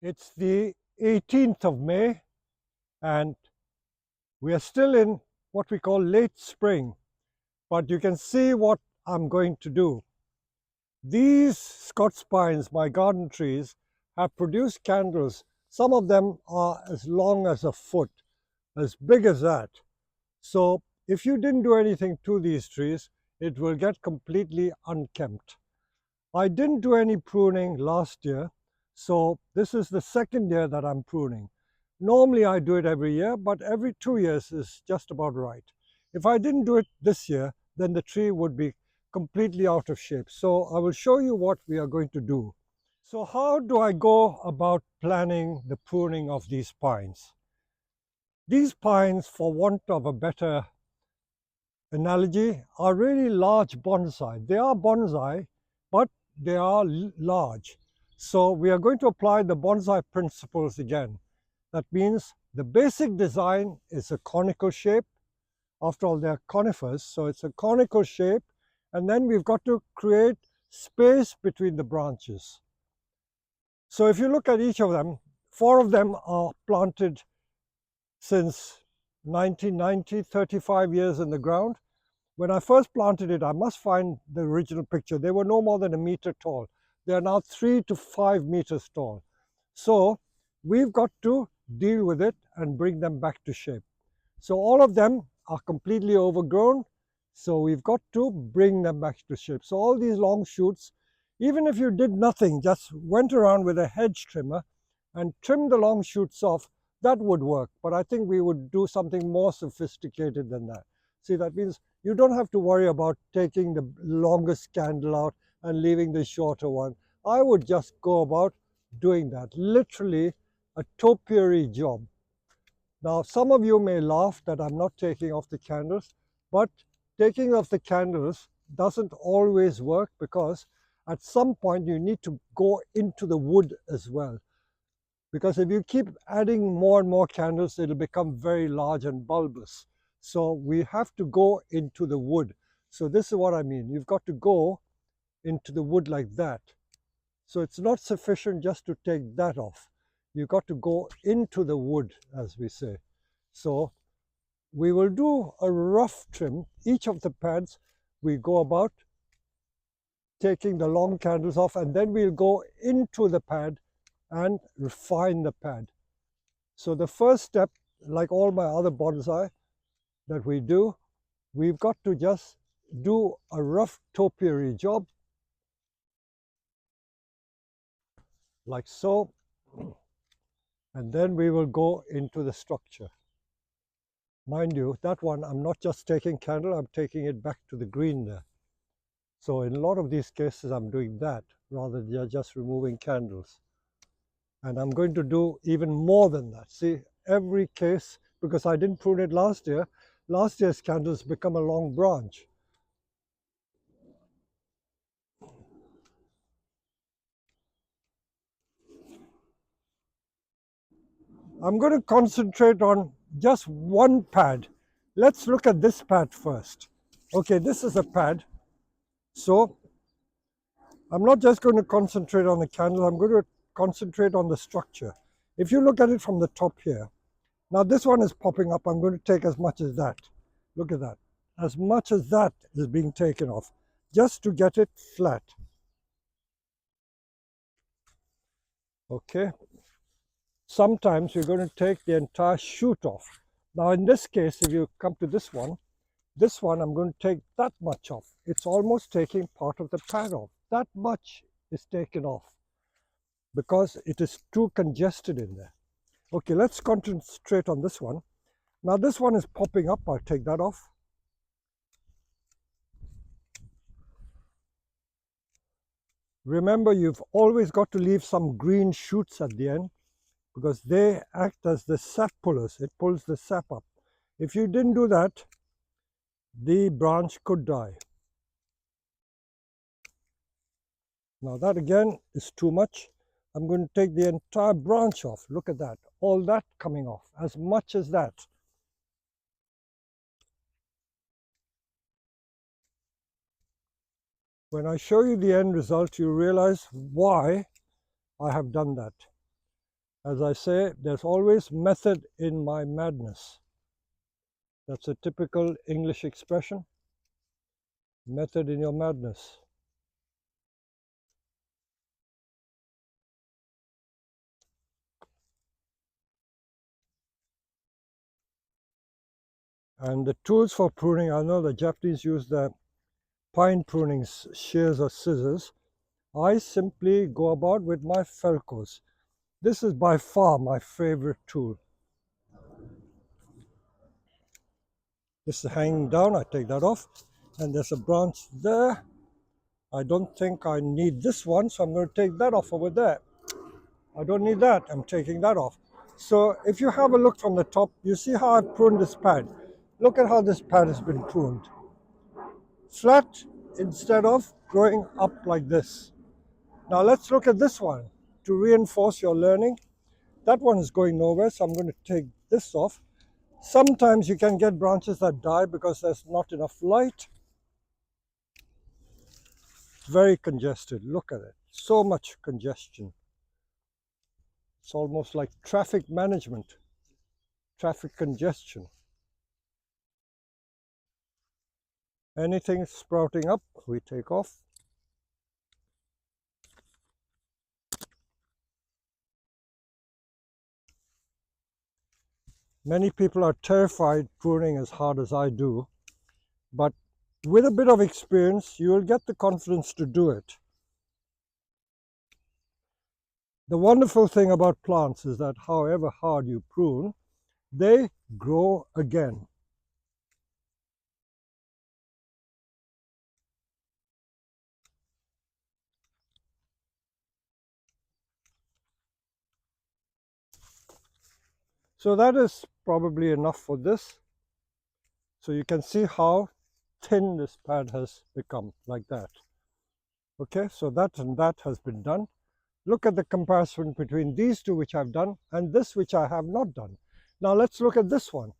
It's the 18th of May, and we are still in what we call late spring, but you can see what I'm going to do. These Scots pines, my garden trees, have produced candles. Some of them are as long as a foot, as big as that. So if you didn't do anything to these trees, it will get completely unkempt. I didn't do any pruning last year, so this is the second year that I'm pruning. Normally I do it every year, but every 2 years is just about right. If I didn't do it this year, then the tree would be completely out of shape. So I will show you what we are going to do. So how do I go about planning the pruning of these pines? These pines, for want of a better analogy, are really large bonsai. They are bonsai, but they are large. So we are going to apply the bonsai principles again. That means the basic design is a conical shape. After all, they're conifers, so it's a conical shape. And then we've got to create space between the branches. So if you look at each of them, 4 of them are planted since 1990, 35 years in the ground. When I first planted it, I must find the original picture. They were no more than a meter tall. They are now 3 to 5 meters tall. So we've got to deal with it and bring them back to shape. So all of them are completely overgrown. So we've got to bring them back to shape. So all these long shoots, even if you did nothing, just went around with a hedge trimmer and trimmed the long shoots off, that would work. But I think we would do something more sophisticated than that. See, that means you don't have to worry about taking the longest candle out and leaving the shorter one. I would just go about doing that. Literally a topiary job. Now, some of you may laugh that I'm not taking off the candles, but taking off the candles doesn't always work, because at some point you need to go into the wood as well. Because if you keep adding more and more candles, it'll become very large and bulbous. So we have to go into the wood. So this is what I mean. You've got to go into the wood like that. So it's not sufficient just to take that off. You've got to go into the wood, as we say. So we will do a rough trim. Each of the pads, we go about taking the long candles off, and then we'll go into the pad and refine the pad. So the first step, like all my other bonsai that we do, we've got to just do a rough topiary job, like so, and then we will go into the structure. Mind you, that one, I'm not just taking candle, I'm taking it back to the green there. So in a lot of these cases, I'm doing that rather than just removing candles. And I'm going to do even more than that. See, every case, because I didn't prune it last year's candles become a long branch. I'm going to concentrate on just one pad. Let's look at this pad first. Okay, this is a pad. So I'm not just going to concentrate on the candle, I'm going to concentrate on the structure. If you look at it from the top here, now this one is popping up, I'm going to take as much as that. Look at that. As much as that is being taken off, just to get it flat. Okay. Sometimes you're going to take the entire shoot off. Now in this case, if you come to this one I'm going to take that much off. It's almost taking part of the pad off. That much is taken off because it is too congested in there. Okay, let's concentrate on this one. Now this one is popping up, I'll take that off. Remember, you've always got to leave some green shoots at the end, because they act as the sap pullers. It pulls the sap up. If you didn't do that, the branch could die. Now that again is too much. I'm going to take the entire branch off. Look at that, all that coming off, as much as that. When I show you the end result, you realize why I have done that. As I say, there's always method in my madness. That's a typical English expression. Method in your madness. And the tools for pruning, I know the Japanese use the pine pruning shears or scissors. I simply go about with my Felcos. This is by far my favorite tool. This is hanging down, I take that off, and there's a branch there. I don't think I need this one, so I'm going to take that off over there. I don't need that, I'm taking that off. So if you have a look from the top, you see how I've pruned this pad. Look at how this pad has been pruned. Flat instead of going up like this. Now let's look at this one to reinforce your learning. That one is going nowhere, so I'm going to take this off. Sometimes you can get branches that die because there's not enough light. Very congested, look at it. So much congestion. It's almost like traffic management, traffic congestion. Anything sprouting up, we take off. Many people are terrified pruning as hard as I do, but with a bit of experience, you will get the confidence to do it. The wonderful thing about plants is that however hard you prune, they grow again. So that is probably enough for this. So you can see how thin this pad has become, like that. Okay, so that and that has been done. Look at the comparison between these two which I've done and this which I have not done. Now let's look at this one.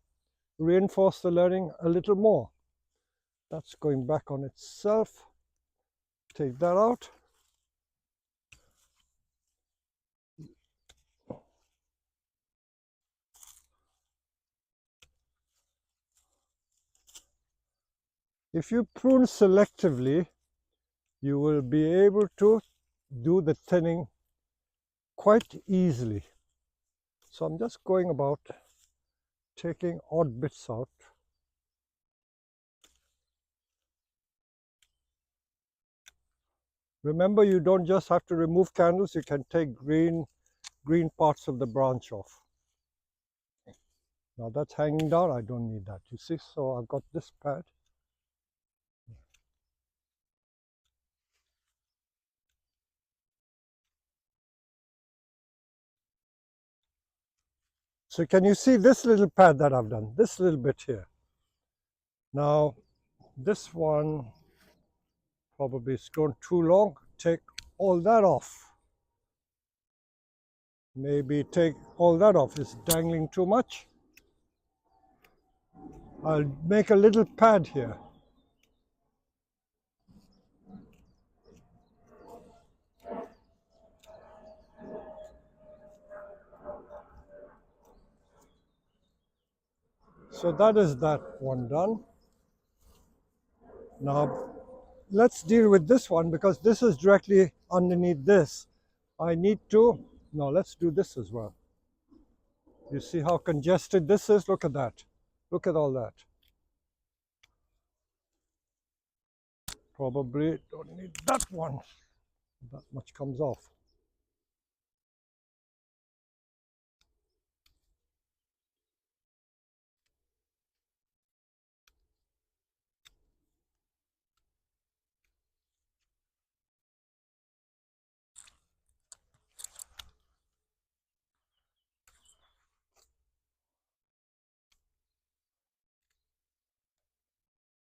Reinforce the learning a little more. That's going back on itself. Take that out. If you prune selectively, you will be able to do the thinning quite easily. So I'm just going about taking odd bits out. Remember, you don't just have to remove candles, you can take green parts of the branch off. Now that's hanging down, I don't need that, you see, so I've got this pad. So can you see this little pad that I've done, this little bit here? Now, this one probably is gone too long, take all that off. Maybe take all that off, it's dangling too much. I'll make a little pad here. So that is that one done. Now let's deal with this one because this is directly underneath this. I need to, no, let's do this as well. You see how congested this is? Look at that. Look at all that. Probably don't need that one. That much comes off.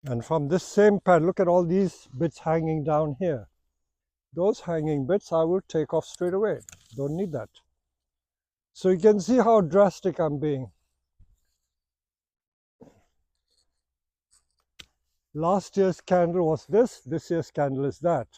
And from this same pad, look at all these bits hanging down here. Those hanging bits I will take off straight away. Don't need that. So you can see how drastic I'm being. Last year's candle was this year's candle is that.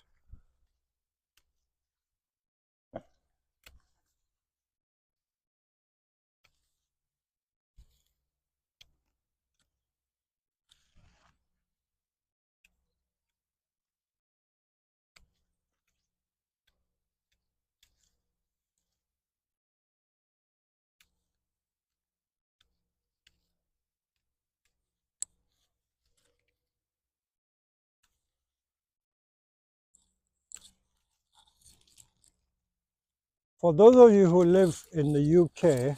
For those of you who live in the UK,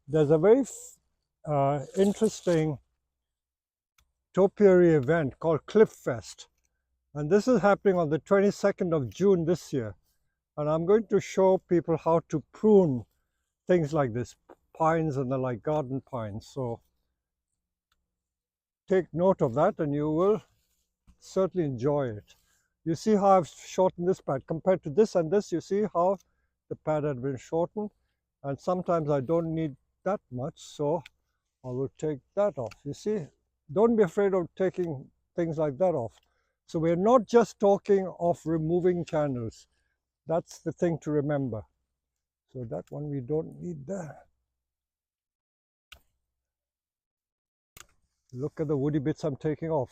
there's a very interesting topiary event called Cliff Fest. And this is happening on the 22nd of June this year. And I'm going to show people how to prune things like this, pines and the like, garden pines. So take note of that and you will certainly enjoy it. You see how I've shortened this pad compared to this and this. You see how the pad had been shortened, and sometimes I don't need that much, so I will take that off. You see, don't be afraid of taking things like that off. So we're not just talking of removing candles. That's the thing to remember. So that one we don't need there. Look at the woody bits I'm taking off,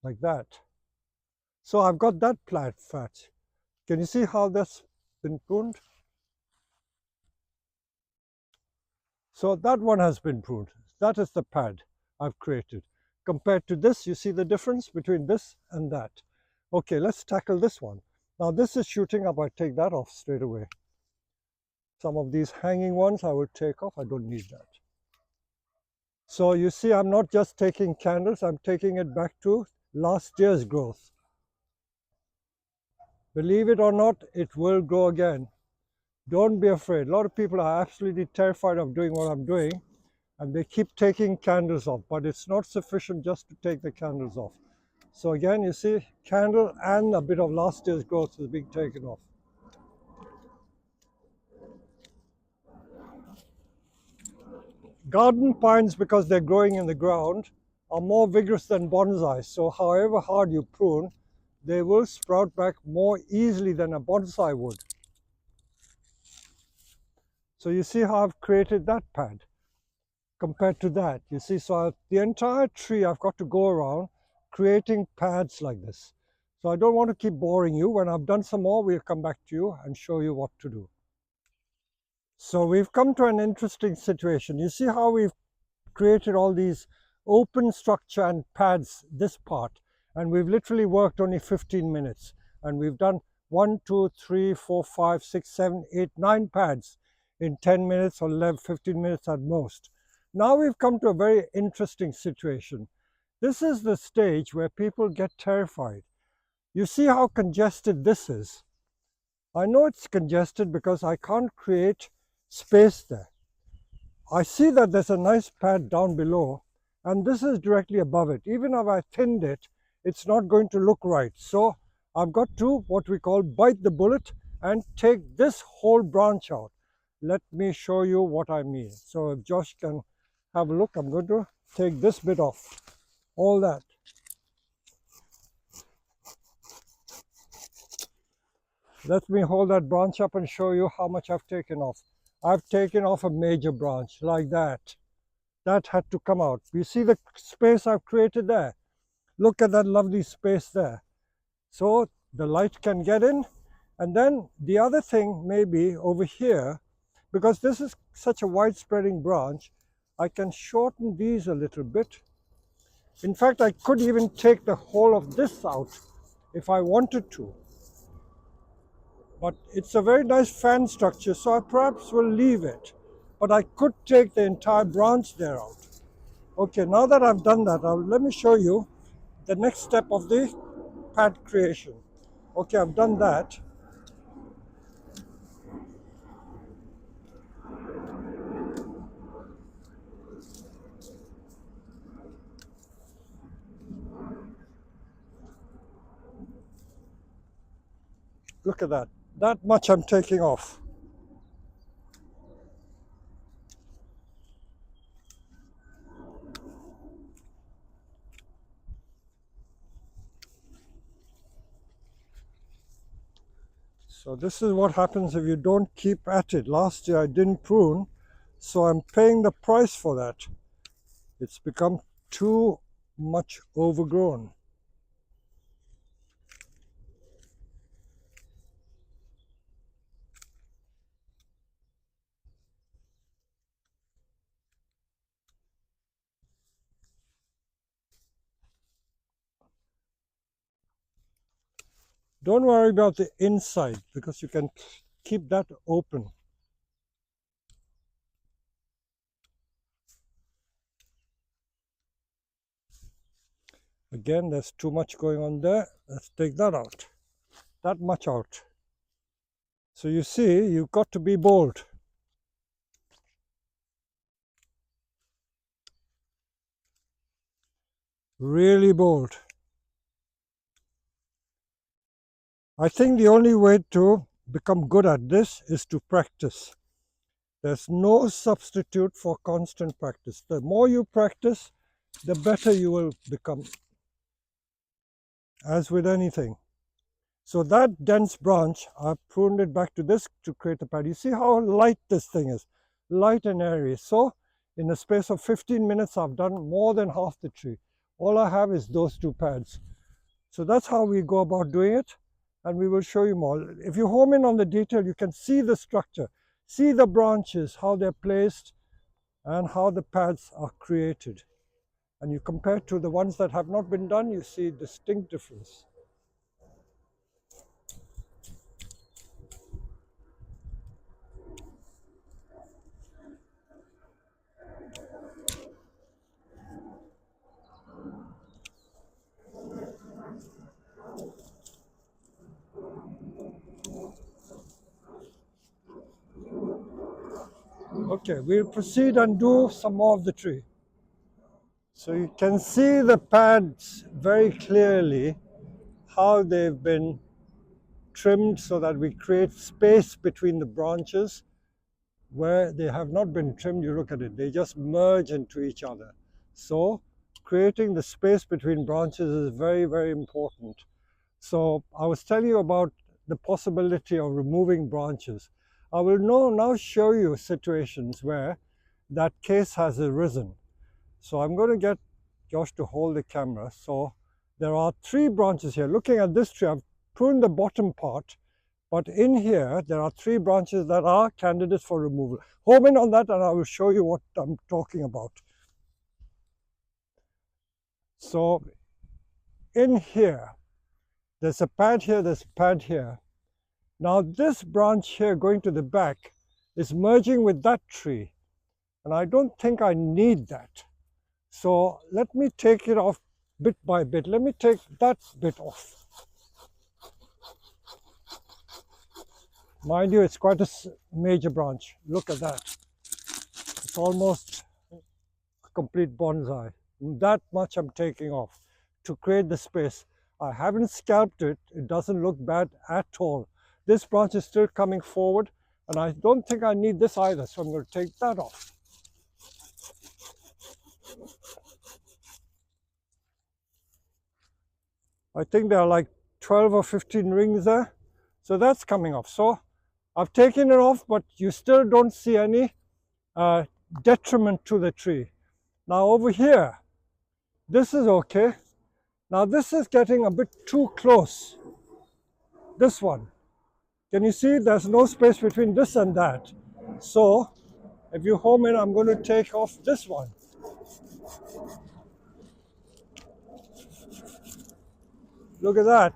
like that. So I've got that plant fat. Can you see how that's been pruned? So that one has been pruned. That is the pad I've created. Compared to this, you see the difference between this and that. Okay, let's tackle this one. Now this is shooting up, I take that off straight away. Some of these hanging ones I will take off, I don't need that. So you see, I'm not just taking candles, I'm taking it back to last year's growth. Believe it or not, it will grow again. Don't be afraid. A lot of people are absolutely terrified of doing what I'm doing, and they keep taking candles off, but it's not sufficient just to take the candles off. So again, you see, candle and a bit of last year's growth is being taken off. Garden pines, because they're growing in the ground, are more vigorous than bonsai. So however hard you prune, they will sprout back more easily than a bonsai would. So you see how I've created that pad compared to that. You see, so the entire tree I've got to go around creating pads like this. So I don't want to keep boring you. When I've done some more, we'll come back to you and show you what to do. So we've come to an interesting situation. You see how we've created all these open structure and pads, this part, and we've literally worked only 15 minutes. And we've done 1, 2, 3, 4, 5, 6, 7, 8, 9 pads in 10 minutes or 11, 15 minutes at most. Now we've come to a very interesting situation. This is the stage where people get terrified. You see how congested this is. I know it's congested because I can't create space there. I see that there's a nice pad down below, and this is directly above it. Even if I thinned it, it's not going to look right. So I've got to, what we call, bite the bullet and take this whole branch out. Let me show you what I mean. So if Josh can have a look, I'm going to take this bit off, all that. Let me hold that branch up and show you how much I've taken off. I've taken off a major branch like that. That had to come out. You see the space I've created there? Look at that lovely space there. So the light can get in. And then the other thing may be over here, because this is such a wide spreading branch, I can shorten these a little bit. In fact, I could even take the whole of this out if I wanted to. But it's a very nice fan structure, so I perhaps will leave it. But I could take the entire branch there out. Okay, now that I've done that, let me show you the next step of the pad creation. Okay, I've done that. Look at that. That much I'm taking off. So this is what happens if you don't keep at it. Last year I didn't prune, so I'm paying the price for that. It's become too much overgrown. Don't worry about the inside, because you can keep that open. Again, there's too much going on there. Let's take that out. That much out. So you see, you've got to be bold. Really bold. I think the only way to become good at this is to practice. There's no substitute for constant practice. The more you practice, the better you will become, as with anything. So that dense branch, I've pruned it back to this to create a pad. You see how light this thing is, light and airy. So in the space of 15 minutes, I've done more than half the tree. All I have is those two pads. So that's how we go about doing it, and we will show you more. If you home in on the detail, you can see the structure, see the branches, how they're placed, and how the pads are created. And you compare to the ones that have not been done, you see distinct difference. Okay, we'll proceed and do some more of the tree. So you can see the pads very clearly, how they've been trimmed so that we create space between the branches. Where they have not been trimmed, you look at it, they just merge into each other. So creating the space between branches is very, very important. So I was telling you about the possibility of removing branches. I will now show you situations where that case has arisen. So I'm going to get Josh to hold the camera. So there are 3 branches here. Looking at this tree, I've pruned the bottom part, but in here there are 3 branches that are candidates for removal. Home in on that and I will show you what I'm talking about. So in here, there's a pad here, there's a pad here. Now this branch here going to the back is merging with that tree, and I don't think I need that. So let me take it off bit by bit. Let me take that bit off. Mind you, it's quite a major branch. Look at that. It's almost a complete bonsai. That much I'm taking off to create the space. I haven't scalped it. It doesn't look bad at all. This branch is still coming forward, and I don't think I need this either, so I'm going to take that off. I think there are like 12 or 15 rings there. So that's coming off. So I've taken it off, but you still don't see any detriment to the tree. Now over here, this is okay. Now this is getting a bit too close. This one. Can you see there's no space between this and that? So if you home in, I'm going to take off this one. Look at that.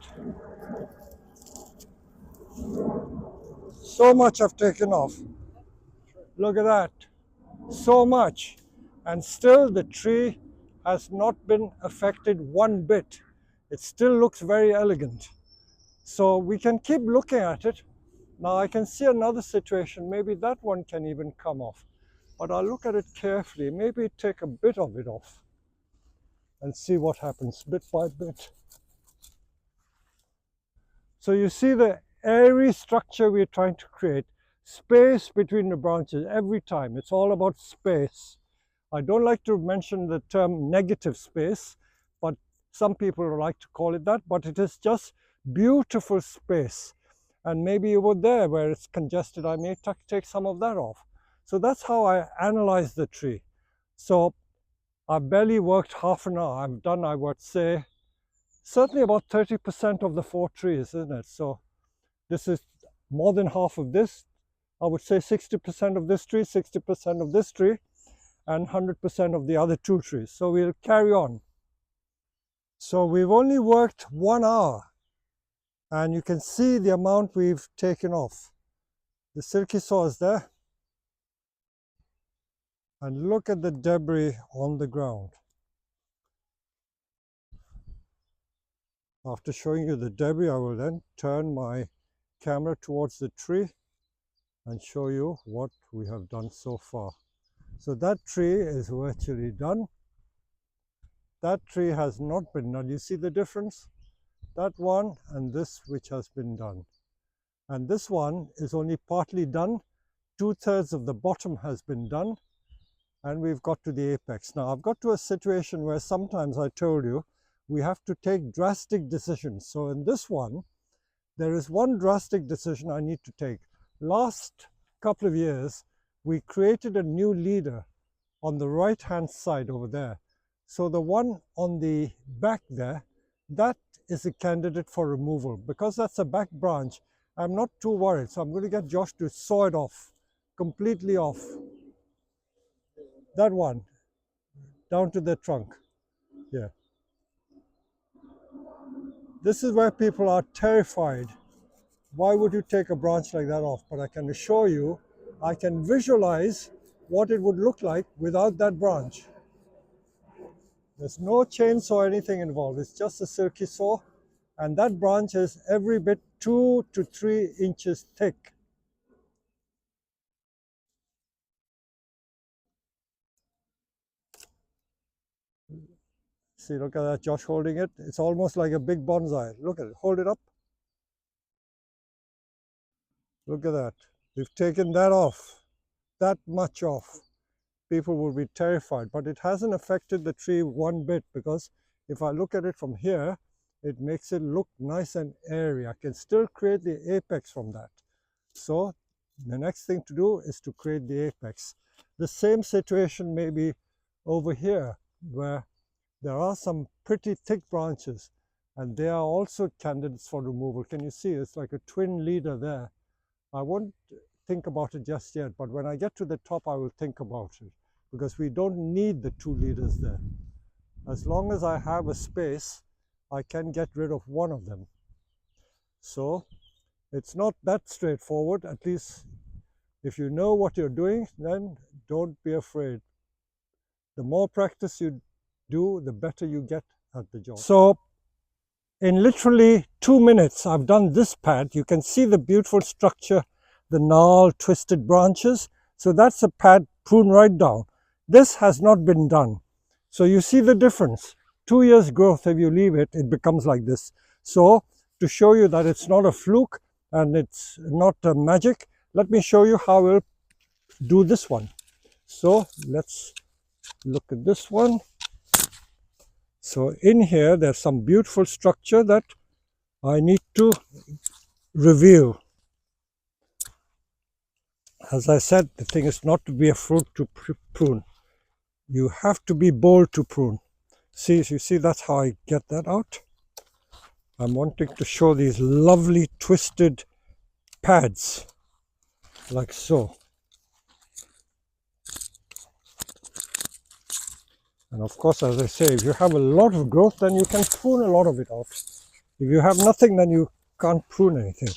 So much I've taken off. Look at that. So much. And still the tree has not been affected one bit. It still looks very elegant. So we can keep looking at it. Now I can see another situation. Maybe that one can even come off. But I'll look at it carefully. Maybe take a bit of it off and see what happens bit by bit. So you see the airy structure we're trying to create, space between the branches every time. It's all about space. I don't like to mention the term negative space, but some people like to call it that, but it is just beautiful space. And maybe you were there where it's congested, I may take some of that off. So that's how I analyze the tree. So I've barely worked half an hour. I've done, I would say, certainly about 30% of the 4 trees, isn't it? So this is more than half of this. I would say 60% of this tree, 60% of this tree, and 100% of the other 2 trees. So we'll carry on. So we've only worked 1 hour, and you can see the amount we've taken off. The silky saw is there. And look at the debris on the ground. After showing you the debris, I will then turn my camera towards the tree and show you what we have done so far. So that tree is virtually done. That tree has not been done. You see the difference? That one and this which has been done. And this one is only partly done. 2/3 of the bottom has been done. And we've got to the apex. Now I've got to a situation where sometimes I told you we have to take drastic decisions. So in this one, there is one drastic decision I need to take. Last couple of years, we created a new leader on the right hand side over there. So the one on the back there, that is a candidate for removal. Because that's a back branch, I'm not too worried. So I'm going to get Josh to saw it off, completely off. That one, down to the trunk. Yeah. This is where people are terrified. Why would you take a branch like that off? But I can assure you, I can visualize what it would look like without that branch. There's no chainsaw or anything involved. It's just a silky saw. And that branch is every bit 2 to 3 inches thick. See, look at that, Josh holding it. It's almost like a big bonsai. Look at it. Hold it up. Look at that. We've taken that off. That much off. People will be terrified, but it hasn't affected the tree one bit, because if I look at it from here, it makes it look nice and airy. I can still create the apex from that. So the next thing to do is to create the apex. The same situation may be over here, where there are some pretty thick branches and they are also candidates for removal. Can you see? It's like a twin leader there. I won't think about it just yet, but when I get to the top, I will think about it, because we don't need the 2 leaders there. As long as I have a space, I can get rid of one of them. So it's not that straightforward. At least if you know what you're doing, then don't be afraid. The more practice you do, the better you get at the job. So in literally 2 minutes, I've done this pad. You can see the beautiful structure, the gnarled, twisted branches. So that's a pad pruned right down. This has not been done. So you see the difference. 2 years growth, if you leave it, it becomes like this. So to show you that it's not a fluke and it's not a magic, let me show you how we'll do this one. So let's look at this one. So in here, there's some beautiful structure that I need to reveal. As I said, the thing is not to be a fruit to prune. You have to be bold to prune. See, you see, that's how I get that out. I'm wanting to show these lovely twisted pads, like so. And of course, as I say, if you have a lot of growth, then you can prune a lot of it out. If you have nothing, then you can't prune anything.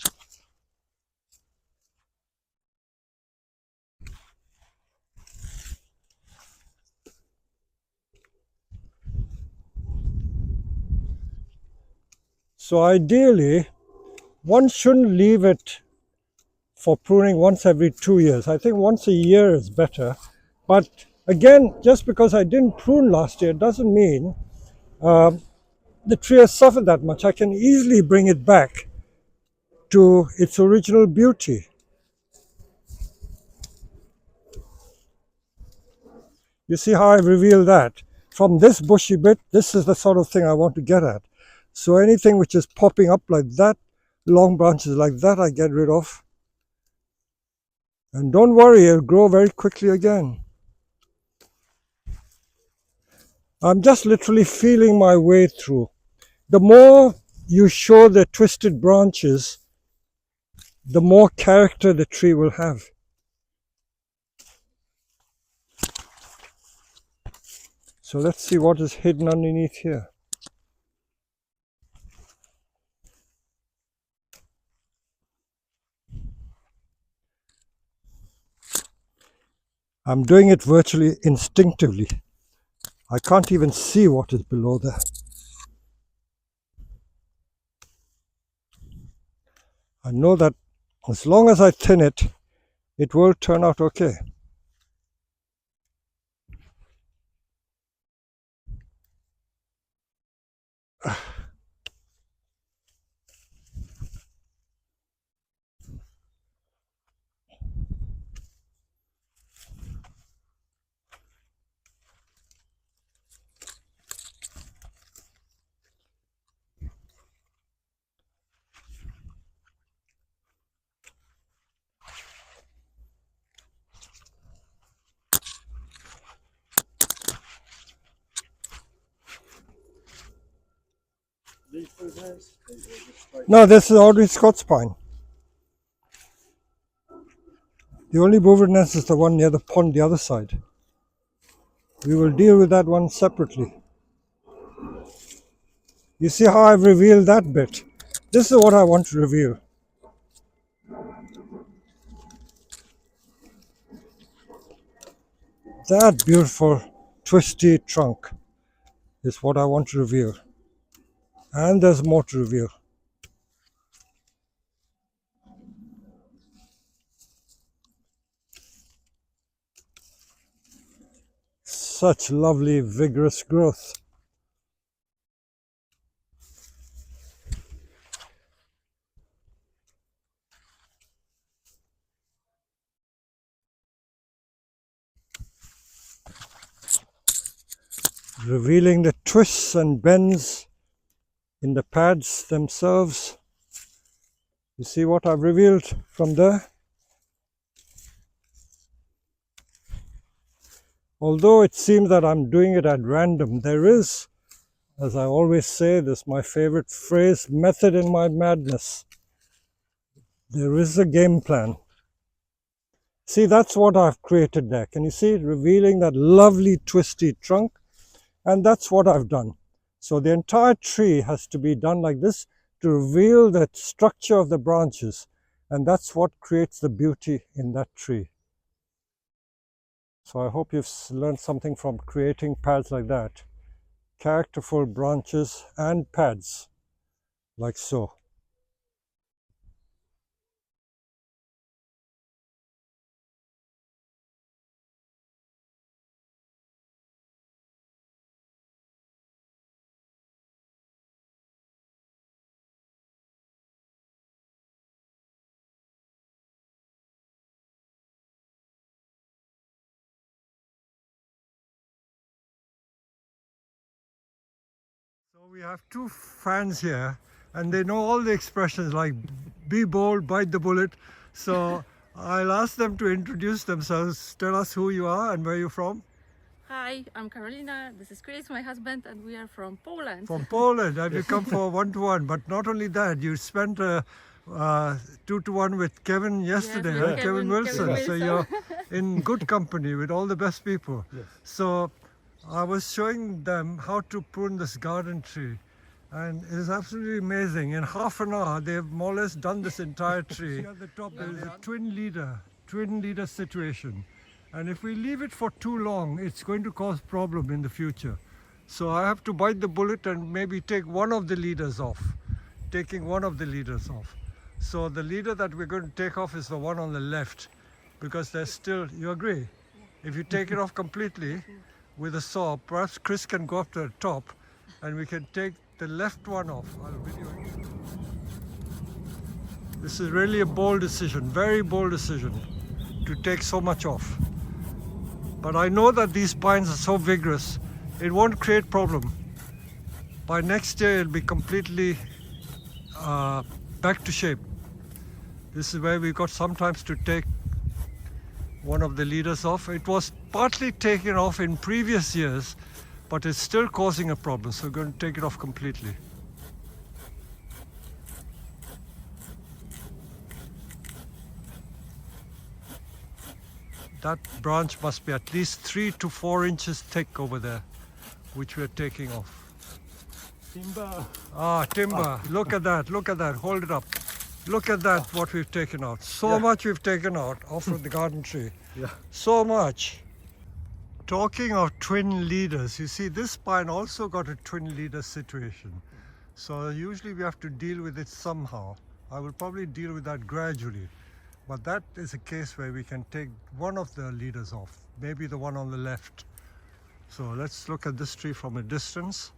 So ideally, one shouldn't leave it for pruning once every 2 years. I think once a year is better. But again, just because I didn't prune last year doesn't mean the tree has suffered that much. I can easily bring it back to its original beauty. You see how I reveal that? From this bushy bit, this is the sort of thing I want to get at. So anything which is popping up like that, long branches like that, I get rid of. And don't worry, it'll grow very quickly again. I'm just literally feeling my way through. The more you show the twisted branches, the more character the tree will have. So let's see what is hidden underneath here. I'm doing it virtually instinctively. I can't even see what is below there. I know that as long as I thin it, it will turn out okay. No, this is ordinary Scots pine. The only bovid nest is the one near the pond, the other side. We will deal with that one separately. You see how I've revealed that bit? This is what I want to reveal. That beautiful twisty trunk is what I want to reveal. And there's more to reveal. Such lovely, vigorous growth. Revealing the twists and bends in the pads themselves. You see what I've revealed from there? Although it seems that I'm doing it at random, there is, as I always say, this is my favorite phrase, method in my madness. There is a game plan. See, that's what I've created there. Can you see it? Revealing that lovely twisty trunk. And that's what I've done. So the entire tree has to be done like this to reveal the structure of the branches. And that's what creates the beauty in that tree. So I hope you've learned something from creating pads like that. Characterful branches and pads, like so. So we have two fans here, and they know all the expressions like be bold, bite the bullet. So I'll ask them to introduce themselves, tell us who you are and where you're from. Hi, I'm Carolina. This is Chris, my husband, and we are from Poland. From Poland, and you come for one-to-one. But not only that, you spent a 2-to-1 with Kevin yesterday, Yes, right? with Kevin Wilson. Kevin So Wilson. you're in good company with all the best people. Yes. So I was showing them how to prune this garden tree, and it is absolutely amazing. In half an hour, they've more or less done this entire tree. At the top, there is a twin leader situation. And if we leave it for too long, it's going to cause problem in the future. So I have to bite the bullet and maybe take one of the leaders off. Taking one of the leaders off. So the leader that we're going to take off is the one on the left, because there's still, you agree? If you take it off completely with a saw, perhaps Chris can go up to the top and we can take the left one off. I'll video it. This is really a bold decision, very bold decision to take so much off. But I know that these pines are so vigorous, it won't create problem. By next year, it'll be completely back to shape. This is where we got sometimes to take one of the leaders off. It was partly taken off in previous years, but it's still causing a problem, so we're going to take it off completely. That branch must be at least 3 to 4 inches thick over there, which we're taking off. Timber. Ah, timber. Look at that, hold it up. Look at that, what we've taken out. So much we've taken out off of the garden tree. Yeah. So much. Talking of twin leaders, you see this pine also got a twin leader situation. So usually we have to deal with it somehow. I will probably deal with that gradually. But that is a case where we can take one of the leaders off, maybe the one on the left. So let's look at this tree from a distance.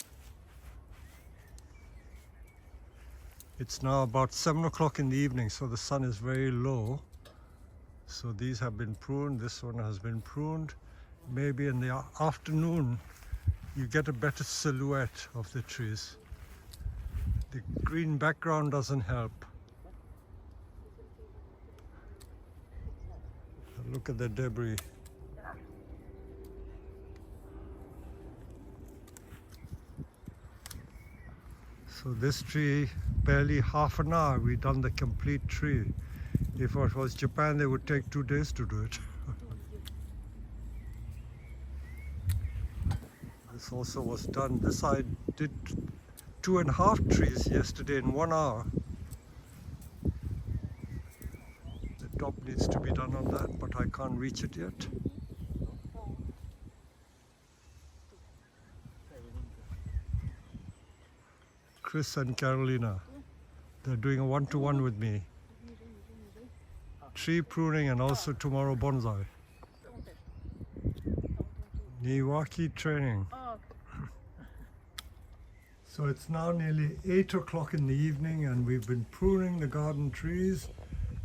It's now about 7 o'clock in the evening, so the sun is very low. So these have been pruned, this one has been pruned. Maybe in the afternoon you get a better silhouette of the trees. The green background doesn't help. Look at the debris. So this tree, barely half an hour, we done the complete tree. If it was Japan, they would take 2 days to do it. This also was done. This I did 2.5 trees yesterday in 1 hour. The top needs to be done on that, but I can't reach it yet. Chris and Carolina, they're doing a one-to-one with me. Tree pruning and also tomorrow bonsai. Niwaki training. So it's now nearly 8 o'clock in the evening and we've been pruning the garden trees,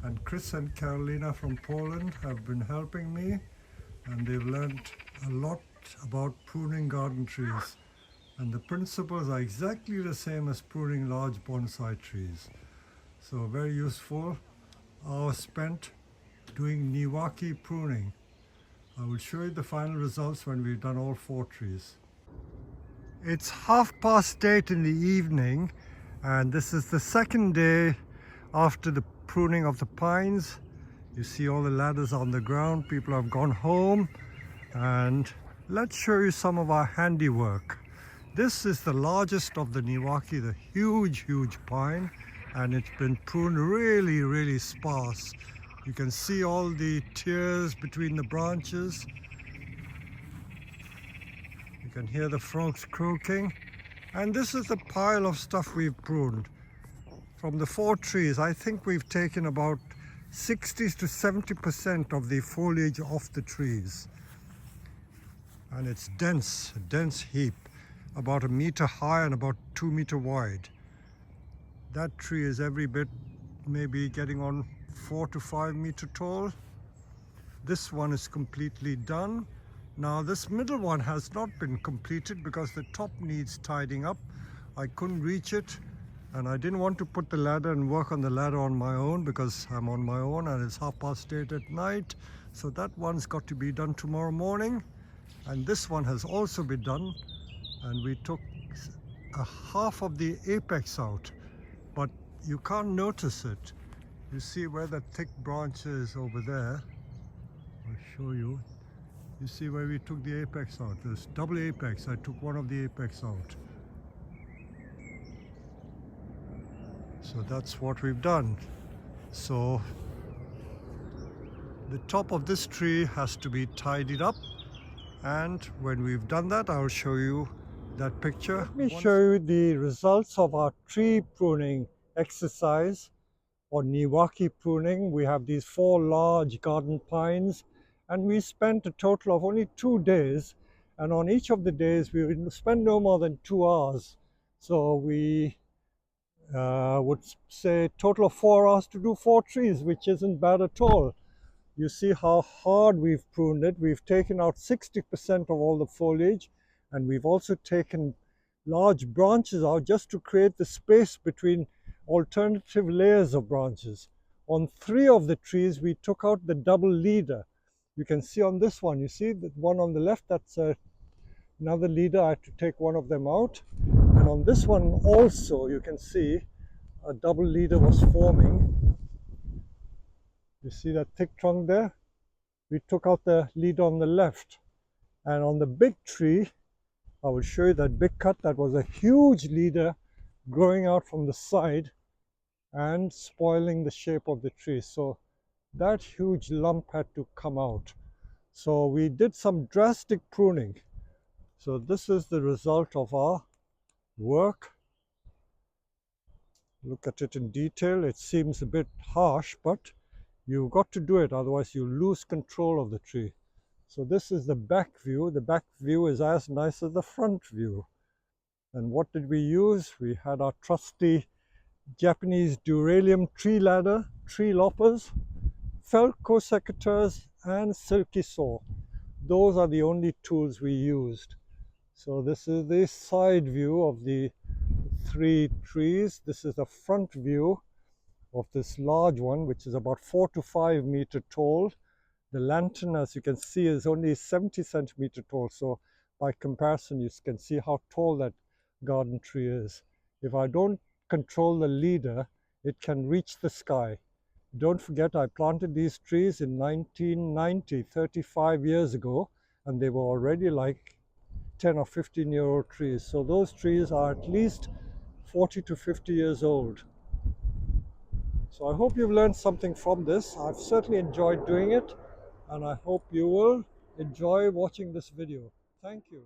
and Chris and Carolina from Poland have been helping me, and they've learned a lot about pruning garden trees. And the principles are exactly the same as pruning large bonsai trees. So very useful. Hours spent doing Niwaki pruning. I will show you the final results when we've done all 4 trees. It's 8:30 in the evening, and this is the second day after the pruning of the pines. You see all the ladders on the ground. People have gone home, and let's show you some of our handiwork. This is the largest of the Niwaki, the huge pine, and it's been pruned really sparse. You can see all the tears between the branches. You can hear the frogs croaking. And this is the pile of stuff we've pruned. From the 4 trees, I think we've taken about 60 to 70% of the foliage off the trees. And it's dense, a dense heap, about 1 meter high and about 2 meter wide. That tree is every bit maybe getting on 4 to 5 meter tall. This one is completely done. Now this middle one has not been completed because the top needs tidying up. I couldn't reach it, and I didn't want to put the ladder and work on the ladder on my own because I'm on my own and it's 8:30 at night. So that one's got to be done tomorrow morning. And this one has also been done, and we took a half of the apex out, but you can't notice it. You see where the thick branch is over there. I'll show you. You see where we took the apex out. There's double apex. I took one of the apex out. So that's what we've done. So the top of this tree has to be tidied up, and when we've done that, I'll show you that picture. Let me show you the results of our tree pruning exercise or Niwaki pruning. We have these 4 large garden pines, and we spent a total of only 2 days, and on each of the days we would spend no more than 2 hours. So we would say a total of 4 hours to do 4 trees, which isn't bad at all. You see how hard we've pruned it. We've taken out 60% of all the foliage, and we've also taken large branches out just to create the space between alternative layers of branches. On 3 of the trees we took out the double leader. You can see on this one, you see the one on the left, that's another leader. I had to take one of them out. And on this one also you can see a double leader was forming. You see that thick trunk there? We took out the leader on the left. And on the big tree, I will show you that big cut. That was a huge leader growing out from the side. and spoiling the shape of the tree. So that huge lump had to come out. So we did some drastic pruning. So this is the result of our work. Look at it in detail. It seems a bit harsh, but you've got to do it, otherwise you lose control of the tree. So this is the back view. The back view is as nice as the front view. And what did we use? We had our trusty Japanese duralium tree ladder, tree loppers, felt co-secateurs, and silky saw. Those are the only tools we used. So this is the side view of the 3 trees. This is the front view of this large one, which is about 4 to 5 meter tall. The lantern, as you can see, is only 70 centimeter tall. So by comparison, you can see how tall that garden tree is. If I don't control the leader, it can reach the sky. Don't forget, I planted these trees in 1990, 35 years ago, and they were already like 10 or 15-year-old trees. So those trees are at least 40 to 50 years old. So I hope you've learned something from this. I've certainly enjoyed doing it, and I hope you will enjoy watching this video. Thank you.